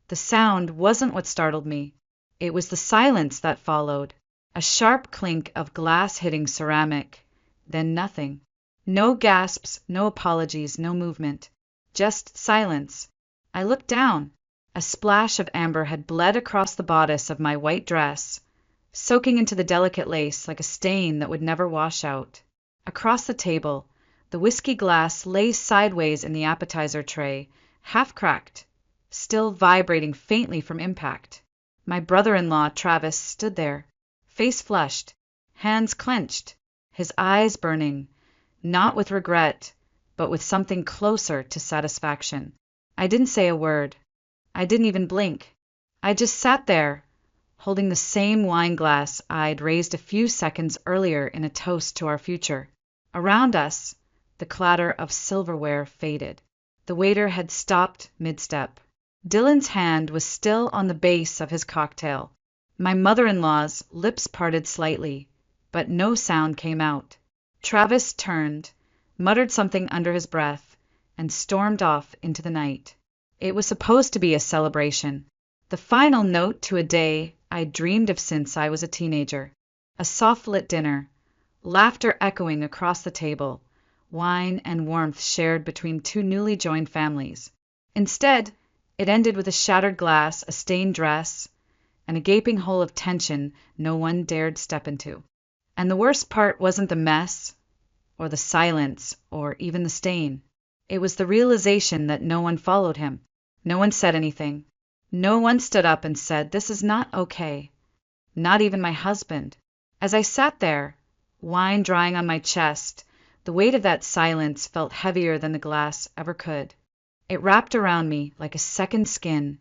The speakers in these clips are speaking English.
The sound wasn't what startled me. It was the silence that followed. A sharp clink of glass hitting ceramic. Then nothing. No gasps, no apologies, no movement. Just silence. I looked down. A splash of amber had bled across the bodice of my white dress, soaking into the delicate lace like a stain that would never wash out. Across the table, the whiskey glass lay sideways in the appetizer tray, half cracked, still vibrating faintly from impact. My brother-in-law, Travis, stood there, face flushed, hands clenched, his eyes burning, not with regret, but with something closer to satisfaction. I didn't say a word. I didn't even blink. I just sat there, holding the same wine glass I'd raised a few seconds earlier in a toast to our future. Around us, the clatter of silverware faded. The waiter had stopped mid-step. Dylan's hand was still on the base of his cocktail. My mother-in-law's lips parted slightly, but no sound came out. Travis turned, muttered something under his breath, and stormed off into the night. It was supposed to be a celebration, the final note to a day I'd dreamed of since I was a teenager. A soft-lit dinner, laughter echoing across the table, wine and warmth shared between two newly joined families. Instead, it ended with a shattered glass, a stained dress, and a gaping hole of tension no one dared step into. And the worst part wasn't the mess, or the silence, or even the stain. It was the realization that no one followed him. No one said anything. No one stood up and said, "This is not okay." Not even my husband. As I sat there, wine drying on my chest, the weight of that silence felt heavier than the glass ever could. It wrapped around me like a second skin,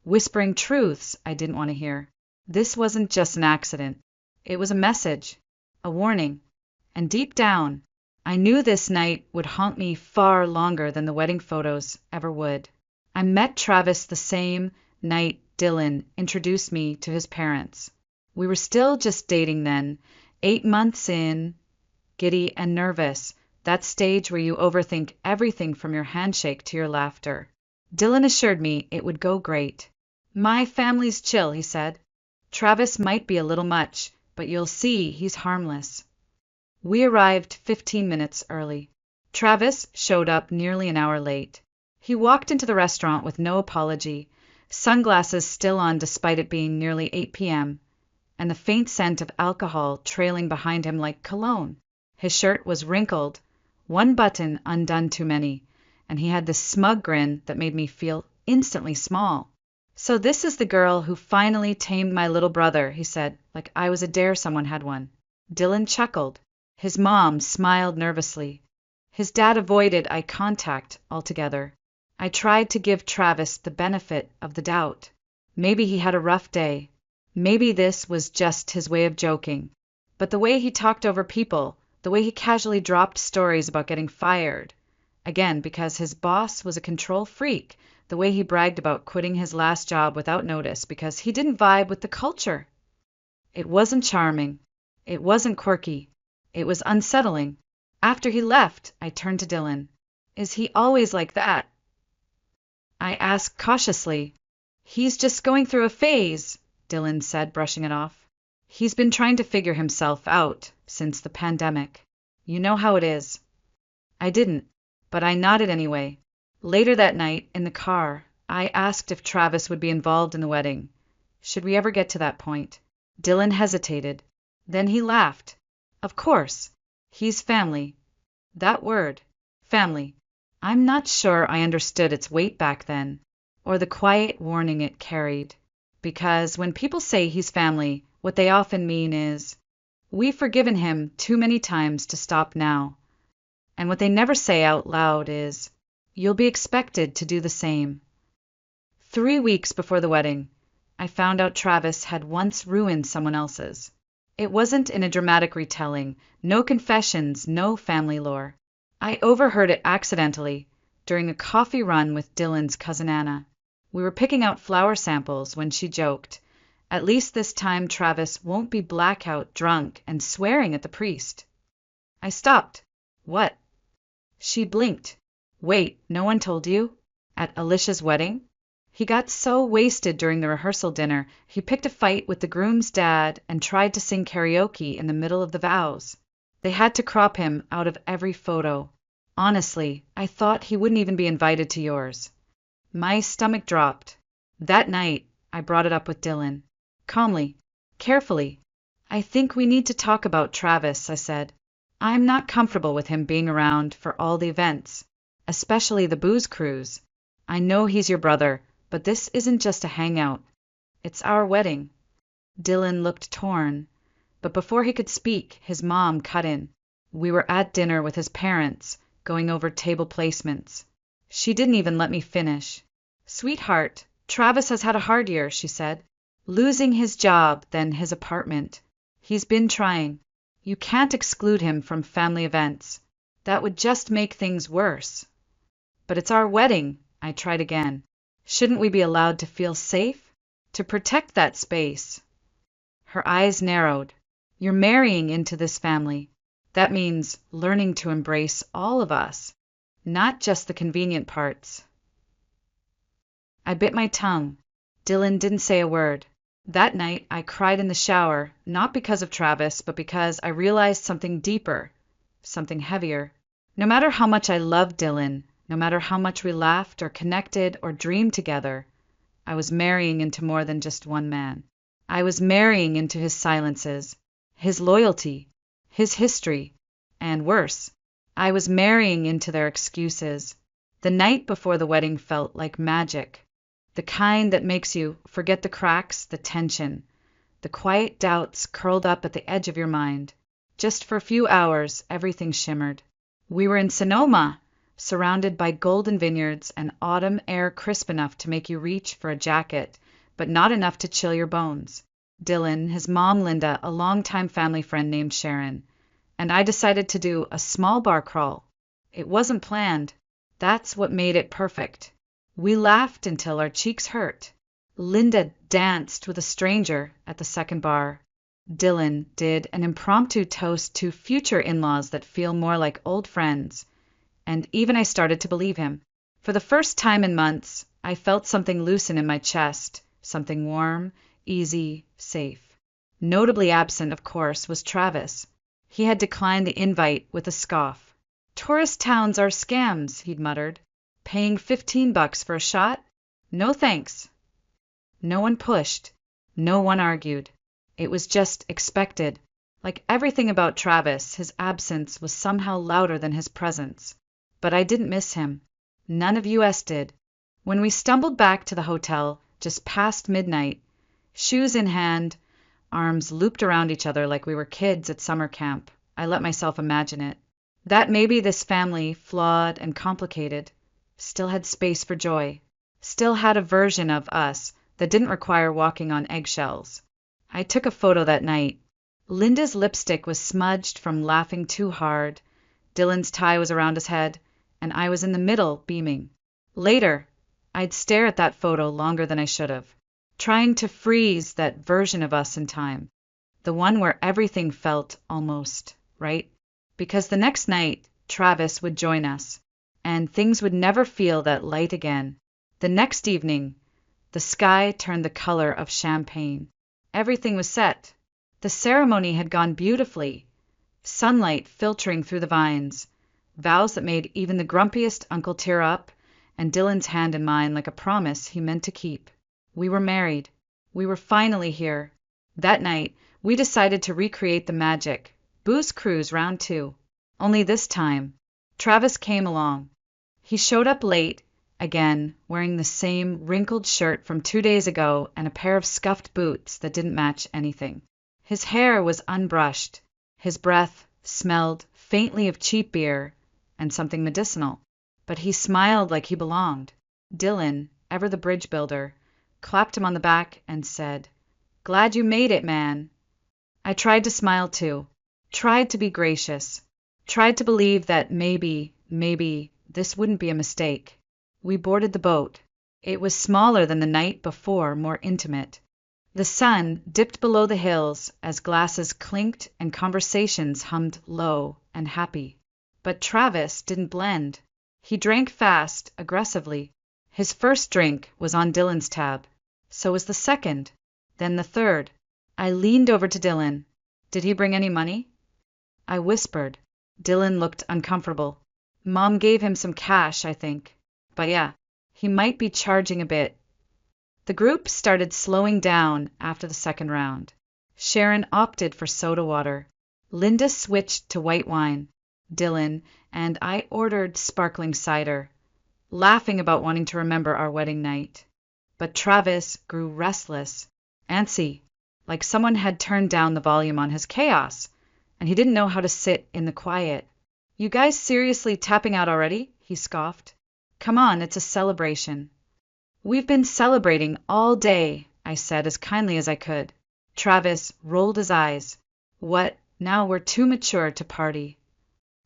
whispering truths I didn't want to hear. This wasn't just an accident. It was a message, a warning. And deep down, I knew this night would haunt me far longer than the wedding photos ever would. I met Travis the same night Dylan introduced me to his parents. We were still just dating then, 8 months in, giddy and nervous, that stage where you overthink everything from your handshake to your laughter. Dylan assured me it would go great. "My family's chill," he said. "Travis might be a little much, but you'll see he's harmless." We arrived 15 minutes early. Travis showed up nearly an hour late. He walked into the restaurant with no apology, sunglasses still on despite it being nearly 8 p.m., and the faint scent of alcohol trailing behind him like cologne. His shirt was wrinkled, one button undone too many, and he had this smug grin that made me feel instantly small. "So this is the girl who finally tamed my little brother," he said, like I was a dare someone had one. Dylan chuckled. His mom smiled nervously. His dad avoided eye contact altogether. I tried to give Travis the benefit of the doubt. Maybe he had a rough day. Maybe this was just his way of joking. But the way he talked over people, the way he casually dropped stories about getting fired, again because his boss was a control freak, the way he bragged about quitting his last job without notice because he didn't vibe with the culture. It wasn't charming. It wasn't quirky. It was unsettling. After he left, I turned to Dylan. "Is he always like that?" I asked cautiously. "He's just going through a phase," Dylan said, brushing it off. "He's been trying to figure himself out since the pandemic. You know how it is." I didn't, but I nodded anyway. Later that night, in the car, I asked if Travis would be involved in the wedding. Should we ever get to that point? Dylan hesitated. Then he laughed. "Of course. He's family." That word, family. I'm not sure I understood its weight back then, or the quiet warning it carried. Because when people say he's family, what they often mean is, "We've forgiven him too many times to stop now." And what they never say out loud is, "You'll be expected to do the same." 3 weeks before the wedding, I found out Travis had once ruined someone else's. It wasn't in a dramatic retelling, no confessions, no family lore. I overheard it accidentally during a coffee run with Dylan's cousin Anna. We were picking out flower samples when she joked, "At least this time Travis won't be blackout drunk and swearing at the priest." I stopped. "What?" She blinked. "Wait, no one told you? At Alicia's wedding?" He got so wasted during the rehearsal dinner, he picked a fight with the groom's dad and tried to sing karaoke in the middle of the vows. They had to crop him out of every photo. Honestly, I thought he wouldn't even be invited to yours. My stomach dropped. That night, I brought it up with Dylan. Calmly, carefully. I think we need to talk about Travis, I said. I'm not comfortable with him being around for all the events, especially the booze cruise. I know he's your brother, but this isn't just a hangout. It's our wedding. Dylan looked torn, but before he could speak, his mom cut in. We were at dinner with his parents, going over table placements. She didn't even let me finish. Sweetheart, Travis has had a hard year, she said. Losing his job, then his apartment. He's been trying. You can't exclude him from family events. That would just make things worse. But it's our wedding, I tried again. Shouldn't we be allowed to feel safe? To protect that space? Her eyes narrowed. You're marrying into this family. That means learning to embrace all of us, not just the convenient parts. I bit my tongue. Dylan didn't say a word. That night, I cried in the shower, not because of Travis, but because I realized something deeper, something heavier. No matter how much I loved Dylan, no matter how much we laughed or connected or dreamed together, I was marrying into more than just one man. I was marrying into his silences, his loyalty, his history, and worse, I was marrying into their excuses. The night before the wedding felt like magic. The kind that makes you forget the cracks, the tension, the quiet doubts curled up at the edge of your mind. Just for a few hours, everything shimmered. We were in Sonoma, surrounded by golden vineyards and autumn air crisp enough to make you reach for a jacket, but not enough to chill your bones. Dylan, his mom Linda, a longtime family friend named Sharon, and I decided to do a small bar crawl. It wasn't planned. That's what made it perfect. We laughed until our cheeks hurt. Linda danced with a stranger at the second bar. Dylan did an impromptu toast to future in-laws that feel more like old friends. And even I started to believe him. For the first time in months, I felt something loosen in my chest, something warm, easy, safe. Notably absent, of course, was Travis. He had declined the invite with a scoff. Tourist towns are scams, he'd muttered. Paying $15 for a shot? No thanks. No one pushed. No one argued. It was just expected. Like everything about Travis, his absence was somehow louder than his presence. But I didn't miss him. None of us did. When we stumbled back to the hotel, just past midnight, shoes in hand, arms looped around each other like we were kids at summer camp, I let myself imagine it. That maybe this family, flawed and complicated, still had space for joy, still had a version of us that didn't require walking on eggshells. I took a photo that night. Linda's lipstick was smudged from laughing too hard, Dylan's tie was around his head, and I was in the middle, beaming. Later, I'd stare at that photo longer than I should have, trying to freeze that version of us in time, the one where everything felt almost right. Because the next night, Travis would join us, and things would never feel that light again. The next evening, the sky turned the color of champagne. Everything was set. The ceremony had gone beautifully. Sunlight filtering through the vines, vows that made even the grumpiest uncle tear up, and Dylan's hand in mine like a promise he meant to keep. We were married. We were finally here. That night, we decided to recreate the magic. Booze Cruise Round 2. Only this time, Travis came along. He showed up late, again, wearing the same wrinkled shirt from 2 days ago and a pair of scuffed boots that didn't match anything. His hair was unbrushed. His breath smelled faintly of cheap beer and something medicinal, but he smiled like he belonged. Dylan, ever the bridge builder, clapped him on the back and said, "Glad you made it, man." I tried to smile too, tried to be gracious, tried to believe that maybe, this wouldn't be a mistake. We boarded the boat. It was smaller than the night before, more intimate. The sun dipped below the hills as glasses clinked and conversations hummed low and happy. But Travis didn't blend. He drank fast, aggressively. His first drink was on Dylan's tab. So was the second, then the third. I leaned over to Dylan. Did he bring any money? I whispered. Dylan looked uncomfortable. Mom gave him some cash, I think. But yeah, he might be charging a bit. The group started slowing down after the second round. Sharon opted for soda water. Linda switched to white wine. Dylan and I ordered sparkling cider, laughing about wanting to remember our wedding night. But Travis grew restless, antsy, like someone had turned down the volume on his chaos, and he didn't know how to sit in the quiet. You guys seriously tapping out already? He scoffed. Come on, it's a celebration. We've been celebrating all day, I said as kindly as I could. Travis rolled his eyes. What? Now we're too mature to party.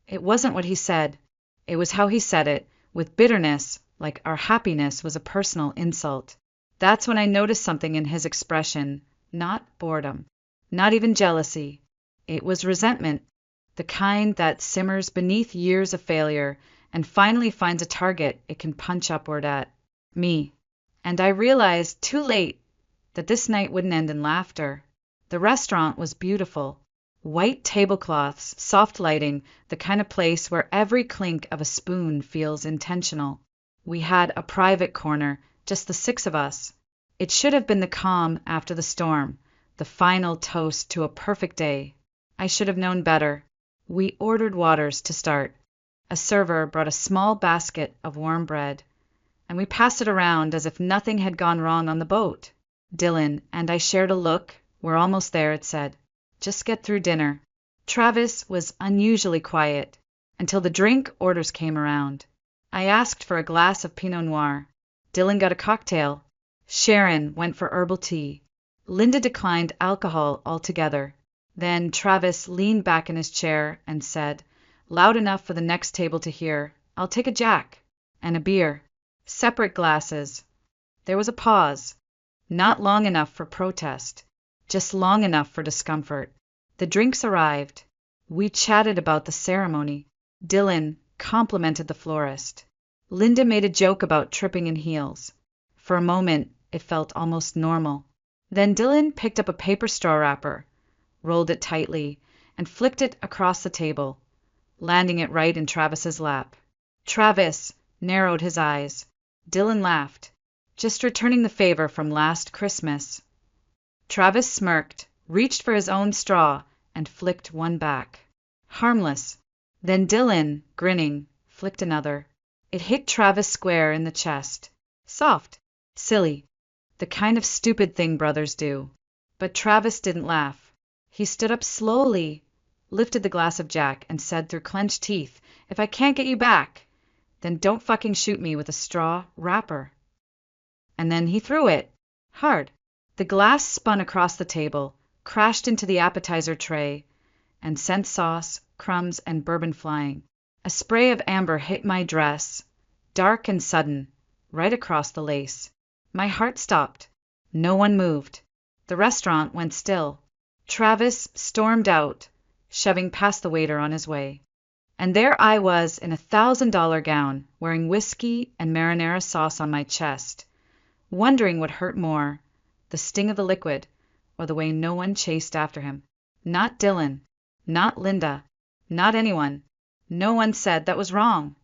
It wasn't what he said. It was how he said it, with bitterness, like our happiness was a personal insult. That's when I noticed something in his expression, not boredom, not even jealousy. It was resentment, the kind that simmers beneath years of failure and finally finds a target it can punch upward at. Me. And I realized too late that this night wouldn't end in laughter. The restaurant was beautiful. White tablecloths, soft lighting, the kind of place where every clink of a spoon feels intentional. We had a private corner, just the six of us. It should have been the calm after the storm, the final toast to a perfect day. I should have known better. We ordered waters to start. A server brought a small basket of warm bread, and we passed it around as if nothing had gone wrong on the boat. Dylan and I shared a look. We're almost there, it said. Just get through dinner. Travis was unusually quiet until the drink orders came around. I asked for a glass of Pinot Noir. Dylan got a cocktail. Sharon went for herbal tea. Linda declined alcohol altogether. Then Travis leaned back in his chair and said, loud enough for the next table to hear, I'll take a Jack and a beer. Separate glasses. There was a pause. Not long enough for protest, just long enough for discomfort. The drinks arrived. We chatted about the ceremony. Dylan complimented the florist. Linda made a joke about tripping in heels. For a moment, it felt almost normal. Then Dylan picked up a paper straw wrapper, rolled it tightly, and flicked it across the table, landing it right in Travis's lap. Travis narrowed his eyes. Dylan laughed. Just returning the favor from last Christmas. Travis smirked, reached for his own straw, and flicked one back. Harmless. Then Dylan, grinning, flicked another. It hit Travis square in the chest. Soft. Silly. The kind of stupid thing brothers do. But Travis didn't laugh. He stood up slowly, lifted the glass of Jack, and said through clenched teeth, If I can't get you back, then don't fucking shoot me with a straw wrapper. And then he threw it. Hard. The glass spun across the table, crashed into the appetizer tray, and sent sauce, crumbs, and bourbon flying. A spray of amber hit my dress, dark and sudden, right across the lace. My heart stopped. No one moved. The restaurant went still. Travis stormed out, shoving past the waiter on his way. And there I was in a $1,000 gown, wearing whiskey and marinara sauce on my chest, wondering what hurt more, the sting of the liquid, or the way no one chased after him. Not Dylan, not Linda, not anyone. No one said that was wrong.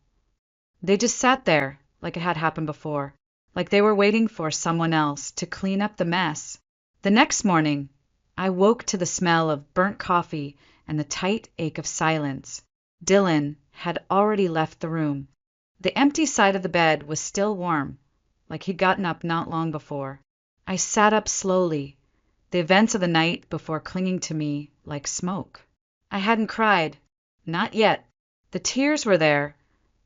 They just sat there, like it had happened before, like they were waiting for someone else to clean up the mess. The next morning, I woke to the smell of burnt coffee and the tight ache of silence. Dylan had already left the room. The empty side of the bed was still warm, like he'd gotten up not long before. I sat up slowly, the events of the night before clinging to me like smoke. I hadn't cried. Not yet. The tears were there,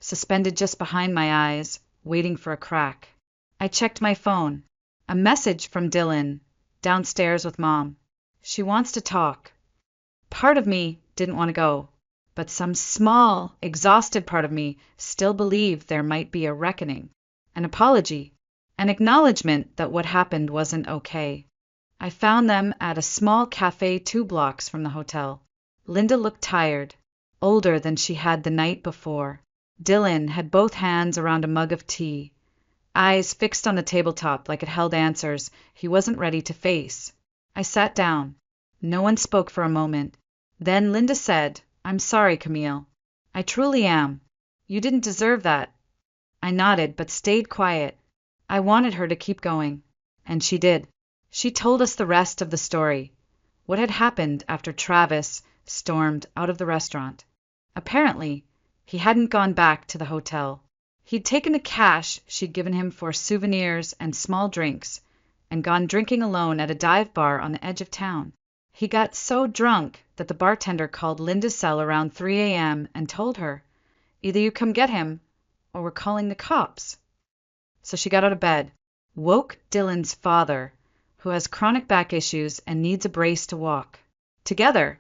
suspended just behind my eyes, waiting for a crack. I checked my phone. A message from Dylan, downstairs with Mom. She wants to talk. Part of me didn't want to go, but some small, exhausted part of me still believed there might be a reckoning, an apology, an acknowledgement that what happened wasn't okay. I found them at a small cafe 2 blocks from the hotel. Linda looked tired, older than she had the night before. Dylan had both hands around a mug of tea. eyes fixed on the tabletop like it held answers he wasn't ready to face. I sat down. No one spoke for a moment. Then Linda said, "I'm sorry, Camille. I truly am. You didn't deserve that." I nodded, but stayed quiet. I wanted her to keep going. And she did. She told us the rest of the story. What had happened after Travis stormed out of the restaurant. Apparently, he hadn't gone back to the hotel. He'd taken the cash she'd given him for souvenirs and small drinks, and gone drinking alone at a dive bar on the edge of town. He got so drunk that the bartender called Linda's cell around 3 a.m. and told her, "Either you come get him, or we're calling the cops." So she got out of bed, woke Dylan's father, who has chronic back issues and needs a brace to walk. Together,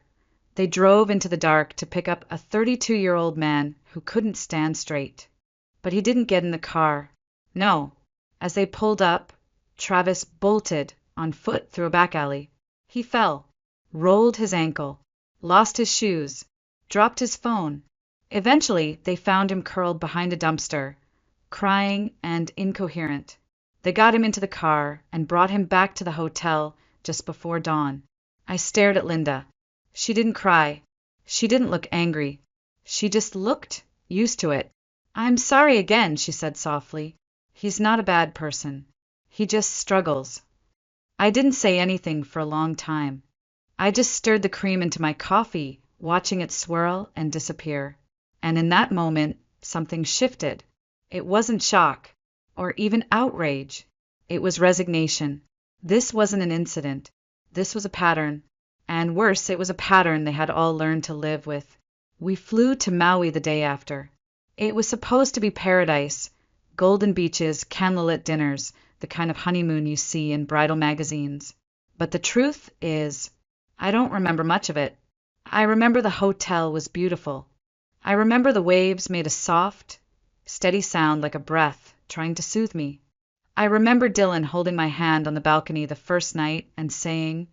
they drove into the dark to pick up a 32-year-old man who couldn't stand straight. But he didn't get in the car. No. As they pulled up, Travis bolted on foot through a back alley. He fell, rolled his ankle, lost his shoes, dropped his phone. Eventually, they found him curled behind a dumpster, crying and incoherent. They got him into the car and brought him back to the hotel just before dawn. I stared at Linda. She didn't cry. She didn't look angry. She just looked used to it. "I'm sorry again," she said softly. "He's not a bad person. He just struggles." I didn't say anything for a long time. I just stirred the cream into my coffee, watching it swirl and disappear. And in that moment, something shifted. It wasn't shock, or even outrage. It was resignation. This wasn't an incident. This was a pattern. And worse, it was a pattern they had all learned to live with. We flew to Maui the day after. It was supposed to be paradise. Golden beaches, candlelit dinners, the kind of honeymoon you see in bridal magazines. But the truth is, I don't remember much of it. I remember the hotel was beautiful. I remember the waves made a soft, steady sound like a breath, trying to soothe me. I remember Dylan holding my hand on the balcony the first night and saying,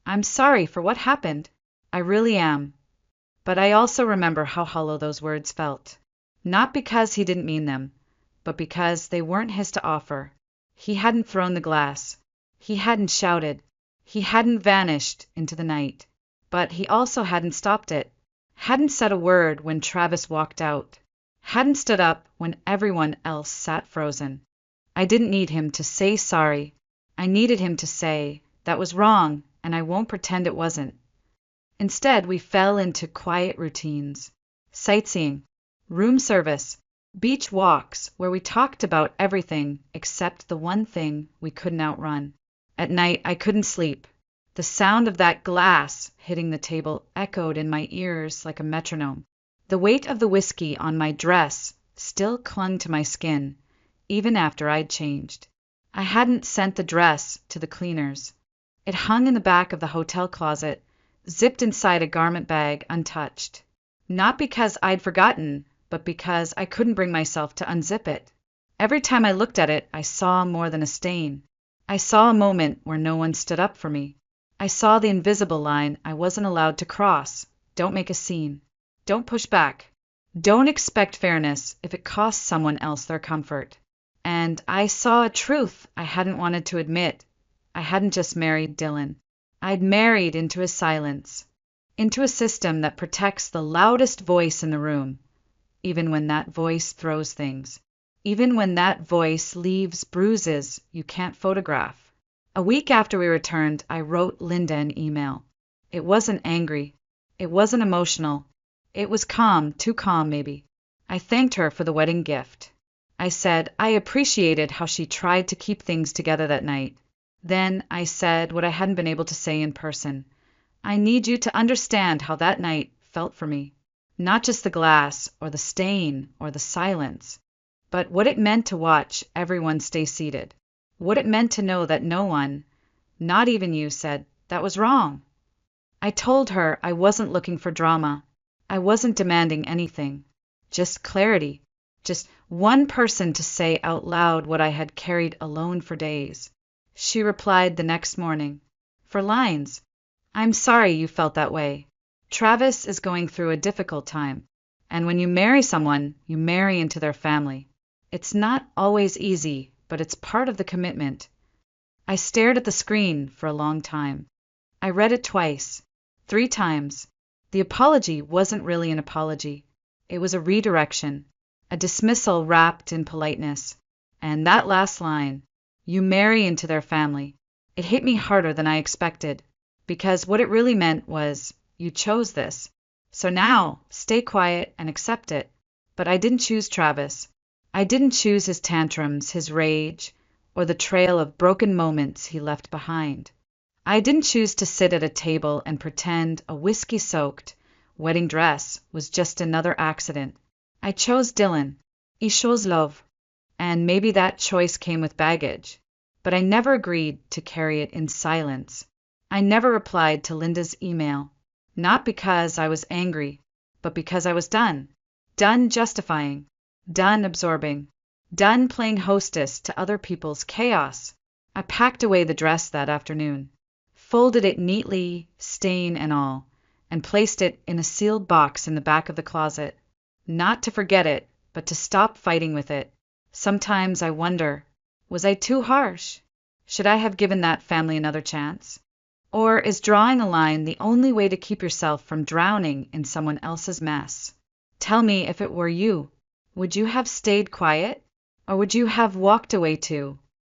"I'm sorry for what happened. I really am." But I also remember how hollow those words felt. Not because he didn't mean them, but because they weren't his to offer. He hadn't thrown the glass. He hadn't shouted. He hadn't vanished into the night. But he also hadn't stopped it. Hadn't said a word when Travis walked out. Hadn't stood up when everyone else sat frozen. I didn't need him to say sorry. I needed him to say, "That was wrong, and I won't pretend it wasn't." Instead, we fell into quiet routines. Sightseeing, room service, beach walks where we talked about everything except the one thing we couldn't outrun. At night, I couldn't sleep. The sound of that glass hitting the table echoed in my ears like a metronome. The weight of the whiskey on my dress still clung to my skin, even after I'd changed. I hadn't sent the dress to the cleaners. It hung in the back of the hotel closet, zipped inside a garment bag untouched. Not because I'd forgotten, but because I couldn't bring myself to unzip it. Every time I looked at it, I saw more than a stain. I saw a moment where no one stood up for me. I saw the invisible line I wasn't allowed to cross. Don't make a scene. Don't push back. Don't expect fairness if it costs someone else their comfort. And I saw a truth I hadn't wanted to admit. I hadn't just married Dylan. I'd married into his silence, into a system that protects the loudest voice in the room, even when that voice throws things, even when that voice leaves bruises you can't photograph. A week after we returned, I wrote Linda an email. It wasn't angry. It wasn't emotional. It was calm, too calm maybe. I thanked her for the wedding gift. I said I appreciated how she tried to keep things together that night. Then I said what I hadn't been able to say in person. I need you to understand how that night felt for me. Not just the glass, or the stain, or the silence, but what it meant to watch everyone stay seated. What it meant to know that no one, not even you, said, "That was wrong." I told her I wasn't looking for drama. I wasn't demanding anything. Just clarity. Just one person to say out loud what I had carried alone for days. She replied the next morning. For lines. "I'm sorry you felt that way. Travis is going through a difficult time. And when you marry someone, you marry into their family. It's not always easy, but it's part of the commitment. I stared at the screen for a long time. I read it twice, 3 times. The apology wasn't really an apology. It was a redirection, a dismissal wrapped in politeness. And that last line, "You marry into their family," it hit me harder than I expected, because what it really meant was, you chose this. So now, stay quiet and accept it. But I didn't choose Travis. I didn't choose his tantrums, his rage, or the trail of broken moments he left behind. I didn't choose to sit at a table and pretend a whiskey-soaked wedding dress was just another accident. I chose Dylan. I chose love. And maybe that choice came with baggage. But I never agreed to carry it in silence. I never replied to Linda's email. Not because I was angry, but because I was done. Done justifying. Done absorbing. Done playing hostess to other people's chaos. I packed away the dress that afternoon, folded it neatly, stain and all, and placed it in a sealed box in the back of the closet. Not to forget it, but to stop fighting with it. Sometimes I wonder, was I too harsh? Should I have given that family another chance? Or is drawing a line the only way to keep yourself from drowning in someone else's mess? Tell me if it were you. Would you have stayed quiet? Or would you have walked away too?